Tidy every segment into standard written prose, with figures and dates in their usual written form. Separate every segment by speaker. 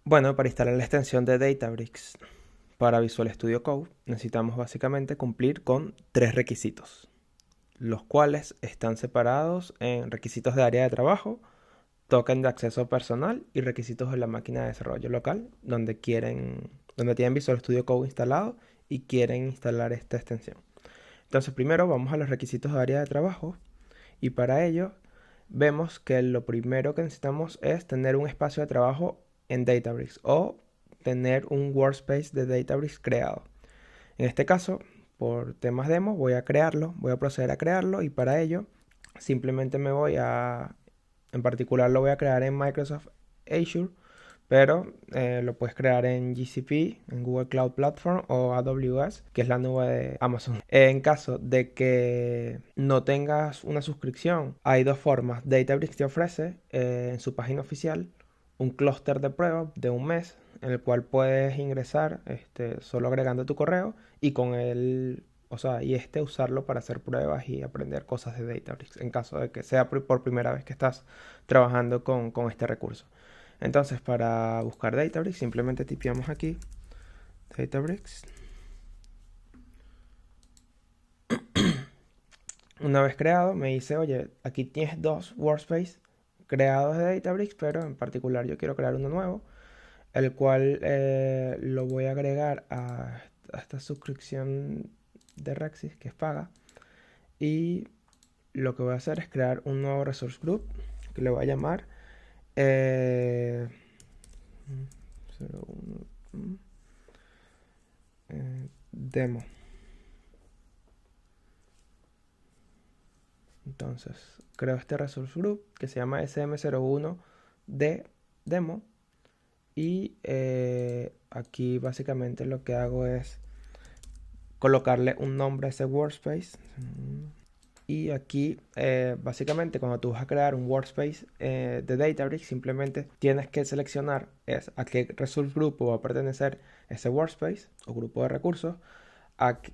Speaker 1: Bueno, para instalar la extensión de Databricks para Visual Studio Code necesitamos básicamente cumplir con tres requisitos, los cuales están separados en requisitos de área de trabajo, token de acceso personal y requisitos de la máquina de desarrollo local, donde tienen Visual Studio Code instalado y quieren instalar esta extensión. Entonces, primero vamos a los requisitos de área de trabajo y para ello vemos que lo primero que necesitamos es tener un espacio de trabajo en Databricks o tener un workspace de Databricks creado. En este caso, por temas demo, voy a proceder a crearlo y para ello simplemente en particular lo voy a crear en Microsoft Azure, pero lo puedes crear en GCP, en Google Cloud Platform o AWS, que es la nube de Amazon. En caso de que no tengas una suscripción, hay dos formas. Databricks te ofrece en su página oficial un clúster de prueba de un mes en el cual puedes ingresar solo agregando tu correo y con él, o sea, usarlo para hacer pruebas y aprender cosas de Databricks en caso de que sea por primera vez que estás trabajando con este recurso. Entonces, para buscar Databricks, simplemente tipeamos aquí Databricks. Una vez creado, me dice, oye, aquí tienes dos workspaces creados de Databricks, pero en particular yo quiero crear uno nuevo, el cual lo voy a agregar a esta suscripción de Rexis, que es paga. Y lo que voy a hacer es crear un nuevo resource group, que le voy a llamar eh, 01, demo. Entonces, creo este resource group que se llama SM01 de demo. Y aquí básicamente lo que hago es colocarle un nombre a ese workspace. Y aquí básicamente cuando tú vas a crear un workspace de Databricks, simplemente tienes que seleccionar a qué resource group va a pertenecer ese workspace o grupo de recursos,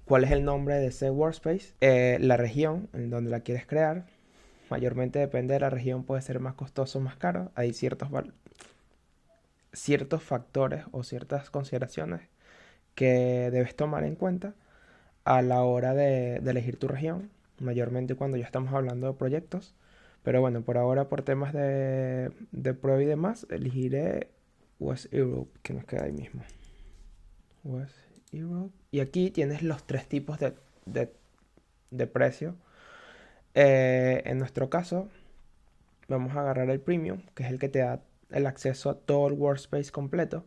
Speaker 1: cuál es el nombre de ese workspace, la región en donde la quieres crear. Mayormente depende de la región, puede ser más costoso o más caro. Hay ciertos factores o ciertas consideraciones que debes tomar en cuenta a la hora de elegir tu región, mayormente cuando ya estamos hablando de proyectos. Pero bueno, por ahora por temas de prueba y demás, elegiré West Europe, que nos queda ahí mismo. West Europe. Y aquí tienes los tres tipos de, de precio. En nuestro caso, vamos a agarrar el Premium, que es el que te da el acceso a todo el workspace completo.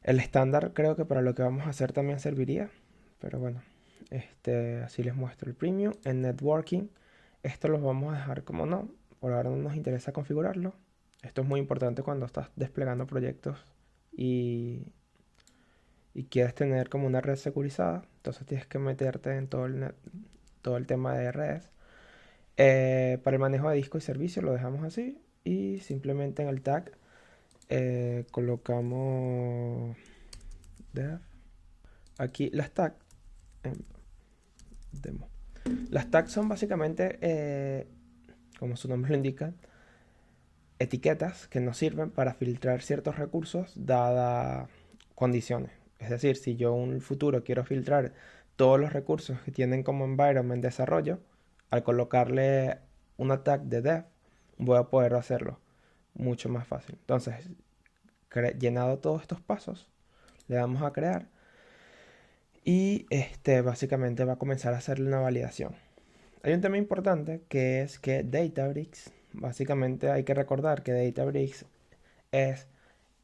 Speaker 1: El estándar creo que para lo que vamos a hacer también serviría, pero bueno, así les muestro el Premium. En Networking, esto los vamos a dejar como no, por ahora no nos interesa configurarlo. Esto es muy importante cuando estás desplegando proyectos y, y quieres tener como una red securizada, entonces tienes que meterte en todo el tema de redes. Para el manejo de disco y servicio lo dejamos así y simplemente en el tag colocamos dev. Aquí las tags, demo. Las tags son básicamente, como su nombre lo indica, etiquetas que nos sirven para filtrar ciertos recursos dadas condiciones. Es decir, si yo en un futuro quiero filtrar todos los recursos que tienen como environment desarrollo, al colocarle una tag de dev, voy a poder hacerlo mucho más fácil. Entonces, llenado todos estos pasos, le damos a crear y básicamente va a comenzar a hacerle una validación. Hay un tema importante que es que Databricks, básicamente hay que recordar que Databricks es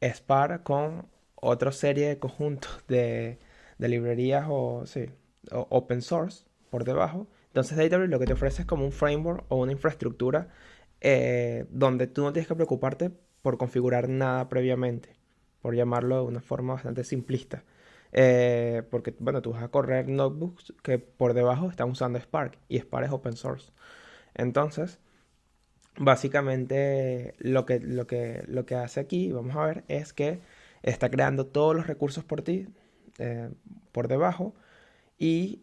Speaker 1: Spark con otra serie de conjuntos de librerías o open source por debajo. Entonces Databricks lo que te ofrece es como un framework o una infraestructura donde tú no tienes que preocuparte por configurar nada previamente, por llamarlo de una forma bastante simplista. Porque, bueno, tú vas a correr notebooks que por debajo están usando Spark y Spark es open source. Entonces, básicamente lo que hace aquí, vamos a ver, es que está creando todos los recursos por ti, por debajo, y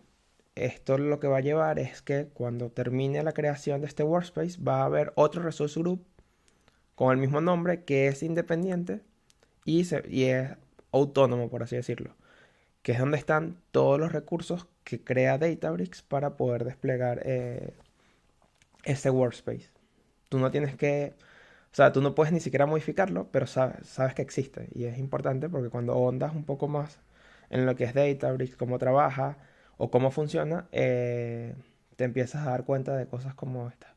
Speaker 1: esto lo que va a llevar es que cuando termine la creación de este workspace va a haber otro resource group con el mismo nombre que es independiente y es autónomo, por así decirlo, que es donde están todos los recursos que crea Databricks para poder desplegar ese workspace. Tú no tienes que, o sea, tú no puedes ni siquiera modificarlo, pero sabes que existe. Y es importante porque cuando ahondas un poco más en lo que es Databricks, cómo trabaja o cómo funciona, te empiezas a dar cuenta de cosas como esta.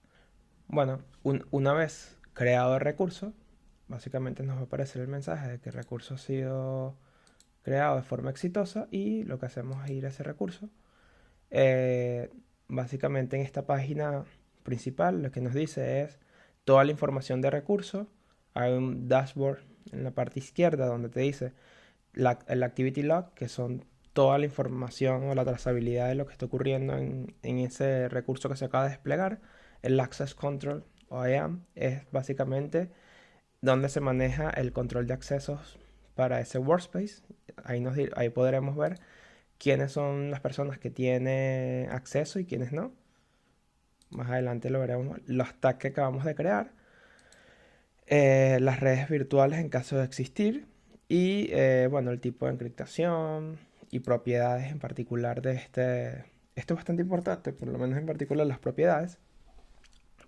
Speaker 1: Bueno, una vez creado el recurso, básicamente nos va a aparecer el mensaje de que el recurso ha sido creado de forma exitosa y lo que hacemos es ir a ese recurso. Eh, Básicamente en esta página principal lo que nos dice es toda la información de recurso. Hay un dashboard en la parte izquierda donde te dice el activity log, que son toda la información o la trazabilidad de lo que está ocurriendo en ese recurso que se acaba de desplegar. El access control o IAM es básicamente donde se maneja el control de accesos para ese workspace. Ahí podremos ver quiénes son las personas que tienen acceso y quiénes no. Más adelante lo veremos. Los tags que acabamos de crear. Las redes virtuales en caso de existir. Y bueno, el tipo de encriptación y propiedades en particular de este. Esto es bastante importante, por lo menos en particular las propiedades,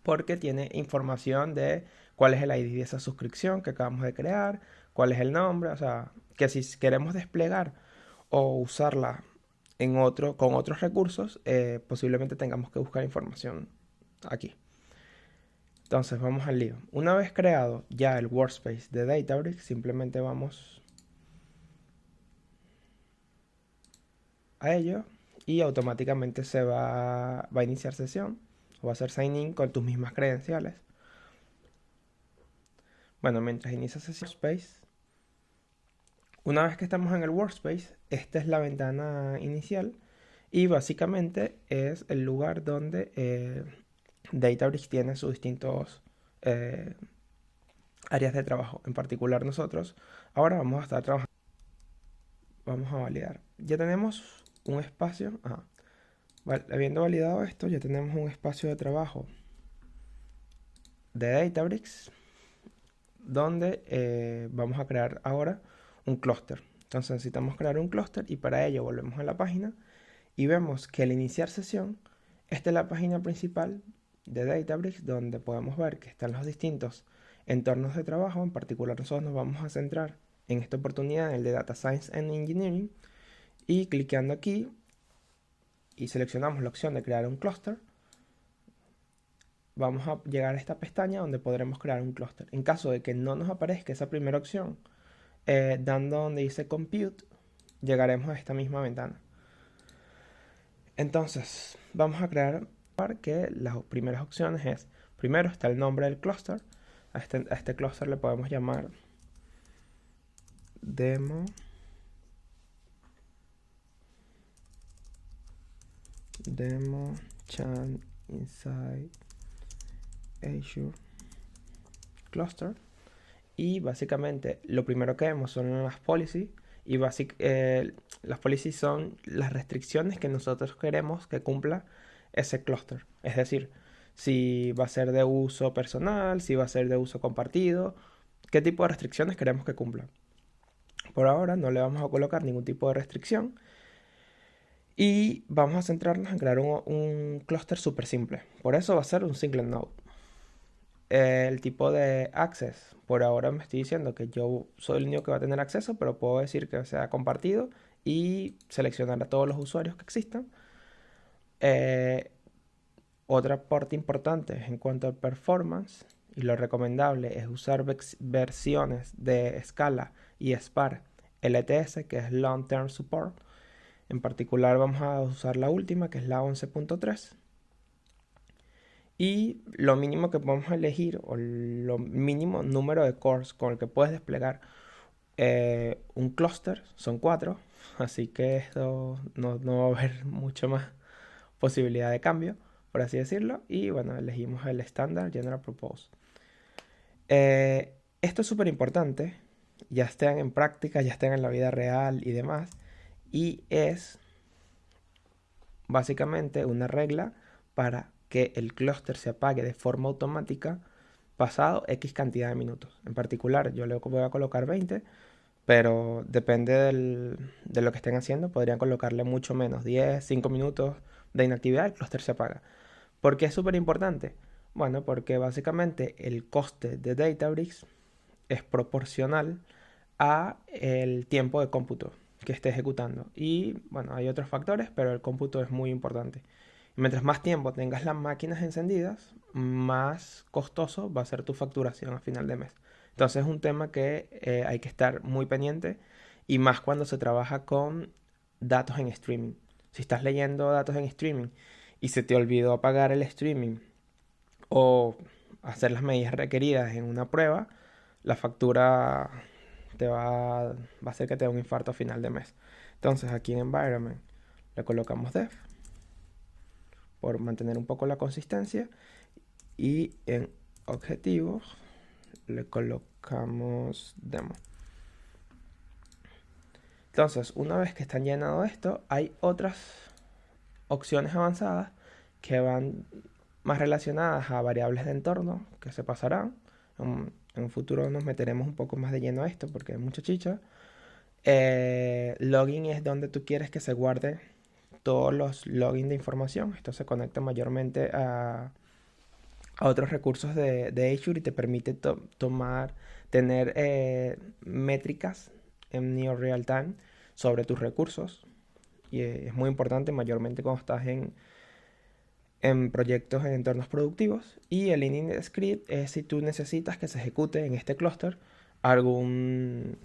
Speaker 1: porque tiene información de cuál es el ID de esa suscripción que acabamos de crear, cuál es el nombre, o sea, que si queremos desplegar o usarla con otros recursos, posiblemente tengamos que buscar información aquí. Entonces vamos al lío. Una vez creado ya el workspace de Databricks, simplemente vamos a ello y automáticamente va a iniciar sesión o va a hacer sign in con tus mismas credenciales. Bueno, mientras inicia sesión workspace, una vez que estamos en el workspace, esta es la ventana inicial y básicamente es el lugar donde Databricks tiene sus distintos eh, áreas de trabajo. En particular nosotros ahora vamos a estar trabajando. Vamos a validar. Ya tenemos un espacio. Habiendo validado esto, ya tenemos un espacio de trabajo de Databricks donde vamos a crear ahora un clúster. Entonces necesitamos crear un clúster y para ello volvemos a la página y vemos que al iniciar sesión, esta es la página principal de Databricks donde podemos ver que están los distintos entornos de trabajo. En particular nosotros nos vamos a centrar en esta oportunidad en el de Data Science and Engineering y clicando aquí y seleccionamos la opción de crear un clúster, vamos a llegar a esta pestaña donde podremos crear un clúster. En caso de que no nos aparezca esa primera opción, dando donde dice Compute, llegaremos a esta misma ventana. Entonces, vamos a crear que las primeras opciones es, primero está el nombre del clúster. A este clúster le podemos llamar Demo Chan Inside Azure Cluster. Y básicamente lo primero que vemos son las policies. Y las policies son las restricciones que nosotros queremos que cumpla ese clúster. Es decir, si va a ser de uso personal, si va a ser de uso compartido, qué tipo de restricciones queremos que cumpla. Por ahora no le vamos a colocar ningún tipo de restricción. Y vamos a centrarnos en crear un clúster súper simple. Por eso va a ser un single node. El tipo de access, por ahora me estoy diciendo que yo soy el único que va a tener acceso, pero puedo decir que sea compartido y seleccionar a todos los usuarios que existan. Eh, Otra parte importante en cuanto al performance y lo recomendable es usar versiones de Scala y Spark LTS, que es Long Term Support. En particular vamos a usar la última, que es la 11.3. Y lo mínimo que podemos elegir, o lo mínimo número de cores con el que puedes desplegar un clúster, son 4. Así que esto no va a haber mucho más posibilidad de cambio, por así decirlo. Y bueno, elegimos el estándar General Purpose. Esto es súper importante, ya estén en práctica, ya estén en la vida real y demás. Y es básicamente una regla para que el clúster se apague de forma automática pasado X cantidad de minutos. En particular, yo le voy a colocar 20, pero depende de lo que estén haciendo, podrían colocarle mucho menos, 10, 5 minutos de inactividad, el clúster se apaga. ¿Por qué es súper importante? Bueno, porque básicamente el coste de Databricks es proporcional a el tiempo de cómputo que esté ejecutando. Y bueno, hay otros factores, pero el cómputo es muy importante. Y mientras más tiempo tengas las máquinas encendidas, más costoso va a ser tu facturación a final de mes. Entonces es un tema que hay que estar muy pendiente y más cuando se trabaja con datos en streaming. Si estás leyendo datos en streaming y se te olvidó apagar el streaming o hacer las medidas requeridas en una prueba, la factura va a hacer que te dé un infarto a final de mes. Entonces aquí en Environment le colocamos Dev por mantener un poco la consistencia y en Objetivos le colocamos Demo. Entonces, una vez que están llenado esto, hay otras opciones avanzadas que van más relacionadas a variables de entorno que se pasarán. En un futuro nos meteremos un poco más de lleno a esto porque hay mucha chicha. Login es donde tú quieres que se guarde todos los login de información. Esto se conecta mayormente a otros recursos de Azure y te permite tener métricas en near real time sobre tus recursos. Y es muy importante mayormente cuando estás en proyectos en entornos productivos. Y el init script es si tú necesitas que se ejecute en este clúster algún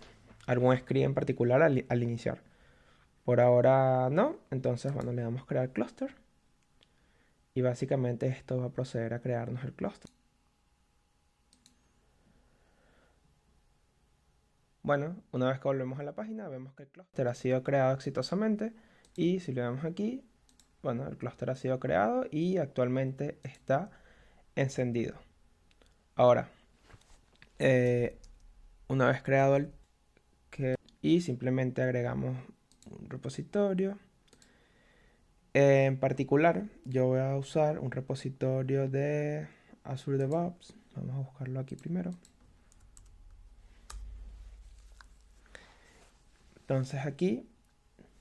Speaker 1: script en particular al iniciar. Por ahora no, entonces bueno, le damos crear clúster y básicamente esto va a proceder a crearnos el clúster. Bueno, una vez que volvemos a la página vemos que el clúster ha sido creado exitosamente y si le vemos aquí, bueno, el clúster ha sido creado y actualmente está encendido. Ahora, una vez creado y simplemente agregamos un repositorio. En particular, yo voy a usar un repositorio de Azure DevOps. Vamos a buscarlo aquí primero. Entonces aquí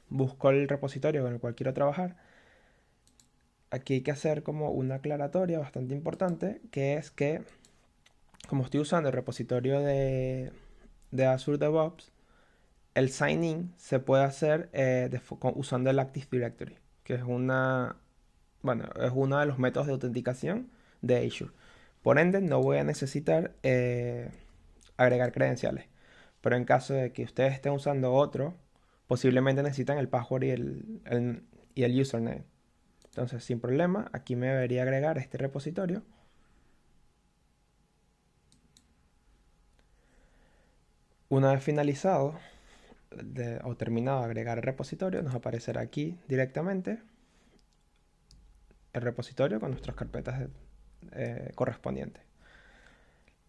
Speaker 1: busco el repositorio con el cual quiero trabajar. Aquí hay que hacer como una aclaratoria bastante importante, que es que como estoy usando el repositorio de Azure DevOps, el sign-in se puede hacer usando el Active Directory, que es es uno de los métodos de autenticación de Azure. Por ende, no voy a necesitar agregar credenciales. Pero en caso de que ustedes estén usando otro, posiblemente necesitan el password y el username. Entonces, sin problema, aquí me debería agregar este repositorio. Una vez finalizado o terminado de agregar el repositorio, nos aparecerá aquí directamente el repositorio con nuestras carpetas correspondientes.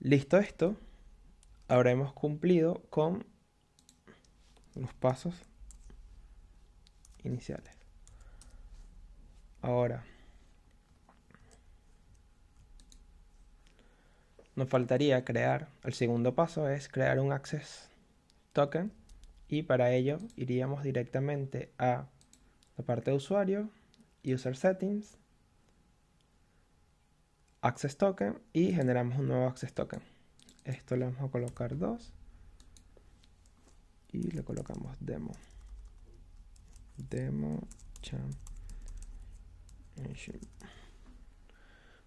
Speaker 1: Listo esto, habremos cumplido con los pasos iniciales. Ahora, nos faltaría el segundo paso es crear un Access Token y para ello iríamos directamente a la parte de usuario, User Settings, Access Token y generamos un nuevo Access Token. Esto le vamos a colocar 2 y le colocamos demo champ.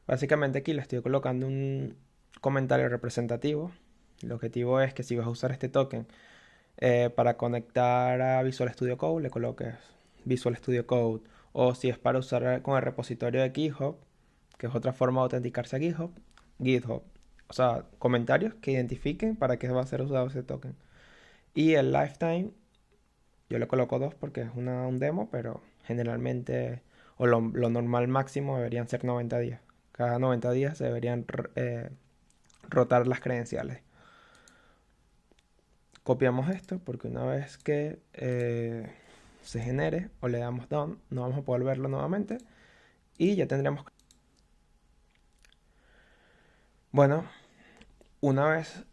Speaker 1: Básicamente aquí le estoy colocando un comentario representativo. El objetivo es que si vas a usar este token para conectar a Visual Studio Code, le coloques Visual Studio Code. O si es para usar con el repositorio de GitHub, que es otra forma de autenticarse a GitHub. O sea, comentarios que identifiquen para qué va a ser usado ese token. Y el lifetime, yo le coloco 2 porque es un demo, pero generalmente, o lo normal máximo deberían ser 90 días. Cada 90 días se deberían rotar las credenciales. Copiamos esto porque una vez que se genere o le damos done, no vamos a poder verlo nuevamente y ya tendremos. Bueno, Una vez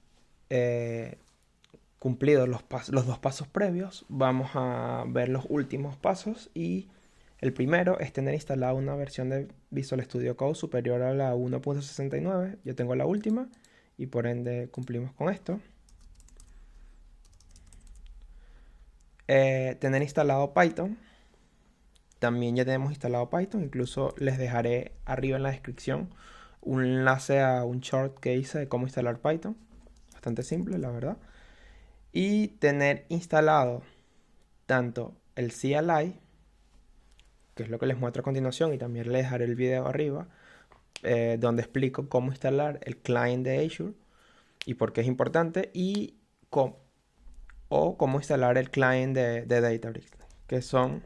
Speaker 1: cumplidos los dos pasos previos, vamos a ver los últimos pasos y el primero es tener instalada una versión de Visual Studio Code superior a la 1.69. Yo tengo la última y por ende cumplimos con esto. Tener instalado Python. También ya tenemos instalado Python. Incluso les dejaré arriba en la descripción un enlace a un short que hice de cómo instalar Python. Bastante simple, la verdad. Y tener instalado tanto el CLI, que es lo que les muestro a continuación, y también les dejaré el video arriba, donde explico cómo instalar el client de Azure y por qué es importante, y cómo instalar el client de Databricks, que son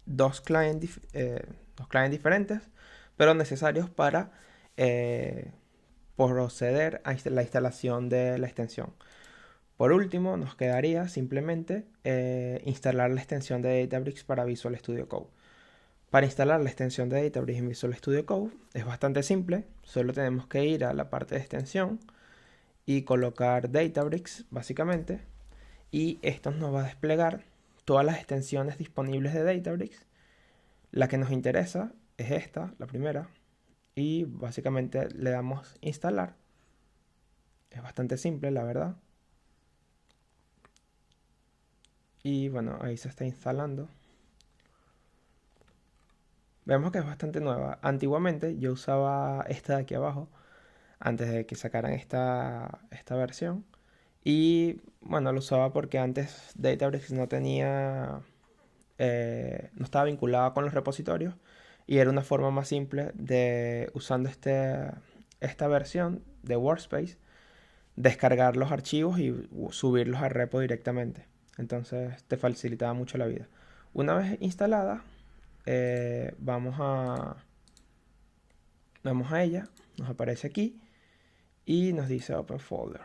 Speaker 1: dos clients diferentes, pero necesarios para proceder a la instalación de la extensión. Por último, nos quedaría simplemente instalar la extensión de Databricks para Visual Studio Code. Para instalar la extensión de Databricks en Visual Studio Code es bastante simple. Solo tenemos que ir a la parte de extensión y colocar Databricks, básicamente. Y esto nos va a desplegar todas las extensiones disponibles de Databricks. La que nos interesa es esta, la primera. Y básicamente le damos instalar. Es bastante simple, la verdad. Y bueno, ahí se está instalando. Vemos que es bastante nueva. Antiguamente yo usaba esta de aquí abajo, antes de que sacaran esta versión. Y bueno, lo usaba porque antes Databricks no tenía, no estaba vinculada con los repositorios. Y era una forma más simple de, usando esta versión de Workspace, descargar los archivos y subirlos a repo directamente. Entonces te facilitaba mucho la vida. Una vez instalada, vamos a ella, nos aparece aquí y nos dice Open Folder.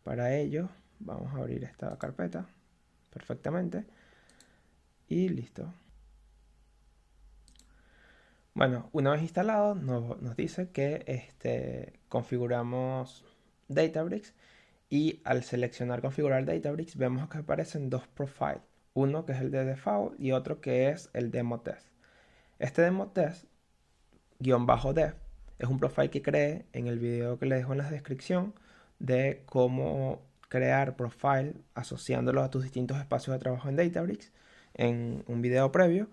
Speaker 1: Para ello vamos a abrir esta carpeta perfectamente y listo. Bueno, una vez instalado nos dice que configuramos Databricks, y al seleccionar configurar Databricks vemos que aparecen dos profiles, uno que es el de default y otro que es el demo test. Este demo test -dev es un profile que creé en el video que les dejo en la descripción de cómo crear profile asociándolo a tus distintos espacios de trabajo en Databricks, en un video previo.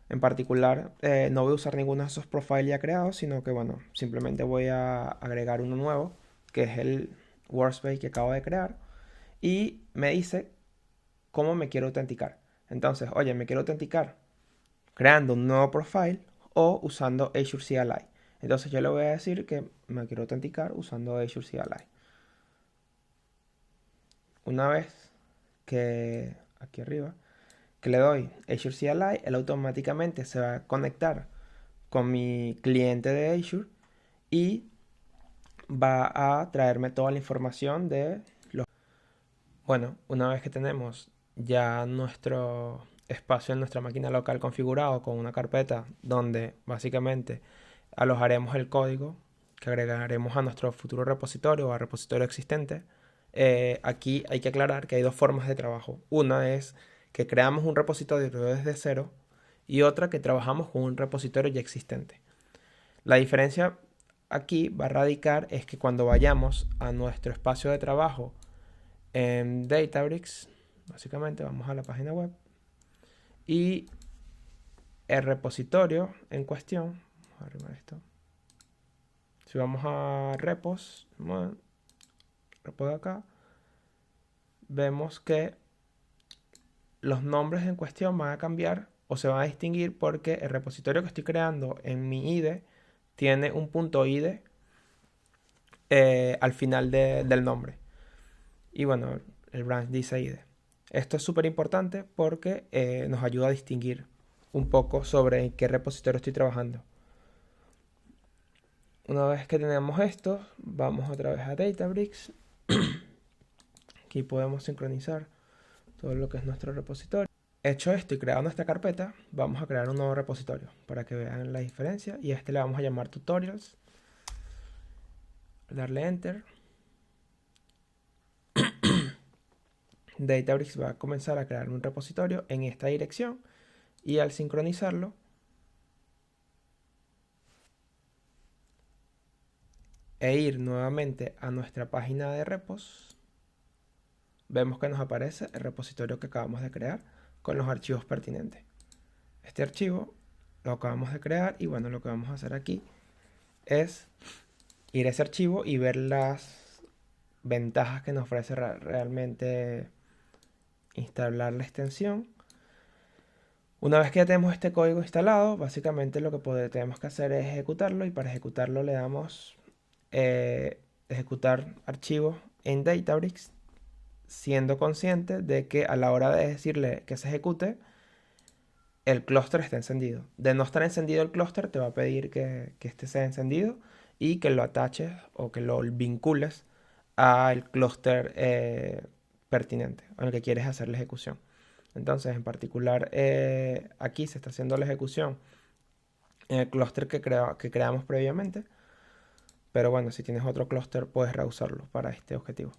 Speaker 1: En particular, no voy a usar ninguno de esos profiles ya creados, sino que bueno, simplemente voy a agregar uno nuevo, que es el Workspace que acabo de crear, y me dice cómo me quiero autenticar. Entonces, oye, me quiero autenticar creando un nuevo profile o usando Azure CLI. Entonces yo le voy a decir que me quiero autenticar usando Azure CLI. Una vez que aquí arriba, que le doy Azure CLI, él automáticamente se va a conectar con mi cliente de Azure y va a traerme toda la información de los... Bueno, una vez que tenemos ya nuestro espacio en nuestra máquina local configurado con una carpeta donde básicamente alojaremos el código que agregaremos a nuestro futuro repositorio o al repositorio existente, aquí hay que aclarar que hay dos formas de trabajo. Una es que creamos un repositorio desde cero y otra que trabajamos con un repositorio ya existente. La diferencia aquí va a radicar es que cuando vayamos a nuestro espacio de trabajo en Databricks, básicamente vamos a la página web y el repositorio en cuestión, vamos a arrimar esto. Si vamos a repos, bueno, repo de acá, vemos que los nombres en cuestión van a cambiar o se van a distinguir porque el repositorio que estoy creando en mi IDE tiene un punto IDE al final del nombre. Y bueno, el branch dice IDE. Esto es súper importante porque nos ayuda a distinguir un poco sobre en qué repositorio estoy trabajando. Una vez que tenemos esto, vamos otra vez a Databricks. Aquí podemos sincronizar todo lo que es nuestro repositorio. Hecho esto y creado nuestra carpeta, vamos a crear un nuevo repositorio para que vean la diferencia. Y a este le vamos a llamar tutorials. Darle enter. Databricks va a comenzar a crear un repositorio en esta dirección y al sincronizarlo e ir nuevamente a nuestra página de repos, vemos que nos aparece el repositorio que acabamos de crear con los archivos pertinentes. Este archivo lo acabamos de crear y bueno, lo que vamos a hacer aquí es ir a ese archivo y ver las ventajas que nos ofrece realmente instalar la extensión. Una vez que ya tenemos este código instalado, básicamente lo que tenemos que hacer es ejecutarlo, y para ejecutarlo le damos ejecutar archivos en Databricks, siendo consciente de que a la hora de decirle que se ejecute, el clúster está encendido. De no estar encendido el clúster, te va a pedir que este sea encendido y que lo ataches o que lo vincules al clúster pertinente, al que quieres hacer la ejecución. Entonces, en particular, aquí se está haciendo la ejecución en el clúster que creamos previamente. Pero bueno, si tienes otro clúster, puedes reusarlo para este objetivo.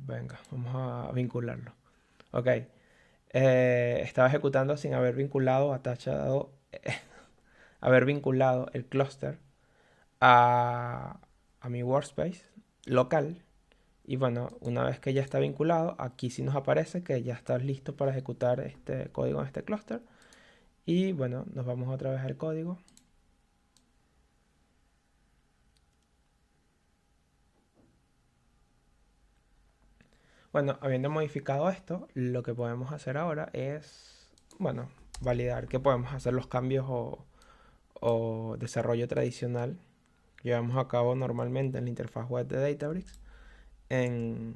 Speaker 1: Venga, vamos a vincularlo. Ok. Estaba ejecutando sin haber vinculado, haber vinculado el clúster a mi workspace local. Y bueno, una vez que ya está vinculado, aquí sí nos aparece que ya estás listo para ejecutar este código en este clúster. Y bueno, nos vamos otra vez al código. Bueno, habiendo modificado esto, lo que podemos hacer ahora es, bueno, validar que podemos hacer los cambios o desarrollo tradicional que llevamos a cabo normalmente en la interfaz web de Databricks en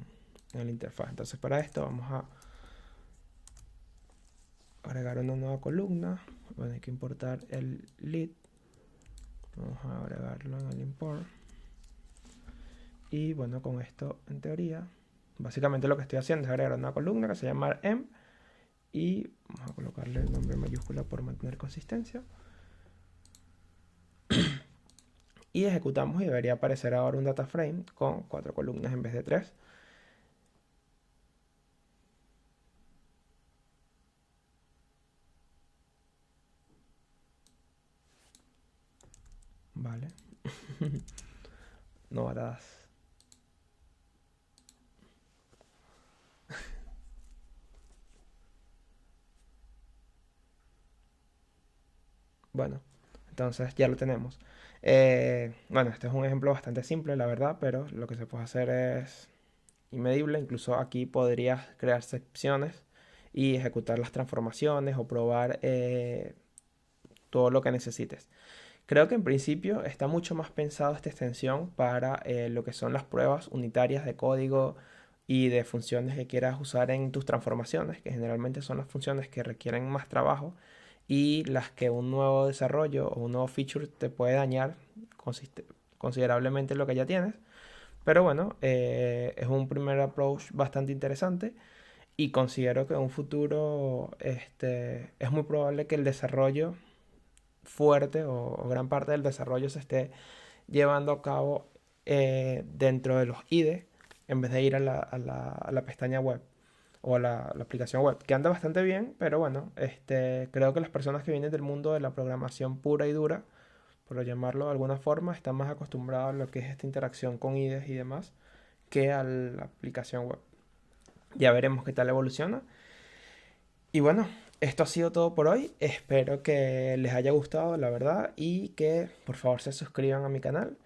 Speaker 1: la interfaz. Entonces, para esto vamos a agregar una nueva columna. Bueno, hay que importar el lead. Vamos a agregarlo en el import. Y bueno, con esto, en teoría, básicamente lo que estoy haciendo es agregar una columna que se llama m y vamos a colocarle el nombre en mayúscula por mantener consistencia. Y ejecutamos y debería aparecer ahora un data frame con 4 columnas en vez de 3. Vale. No harás. Bueno, entonces ya lo tenemos. Bueno, este es un ejemplo bastante simple, la verdad, pero lo que se puede hacer es inmedible. Incluso aquí podrías crear secciones y ejecutar las transformaciones o probar todo lo que necesites. Creo que en principio está mucho más pensado esta extensión para lo que son las pruebas unitarias de código y de funciones que quieras usar en tus transformaciones, que generalmente son las funciones que requieren más trabajo y las que un nuevo desarrollo o un nuevo feature te puede dañar considerablemente lo que ya tienes. Pero bueno, es un primer approach bastante interesante y considero que en un futuro es muy probable que el desarrollo fuerte o gran parte del desarrollo se esté llevando a cabo dentro de los IDE en vez de ir a la pestaña web o a la aplicación web, que anda bastante bien, pero bueno, creo que las personas que vienen del mundo de la programación pura y dura, por llamarlo de alguna forma, están más acostumbrados a lo que es esta interacción con IDEs y demás que a la aplicación web. Ya veremos qué tal evoluciona. Y bueno, esto ha sido todo por hoy. Espero que les haya gustado, la verdad, y que por favor se suscriban a mi canal.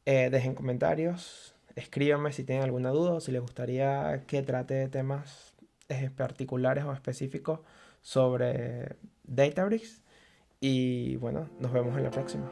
Speaker 1: Dejen comentarios, escríbanme si tienen alguna duda o si les gustaría que trate de temas particulares o específicos sobre Databricks. Y bueno, nos vemos en la próxima.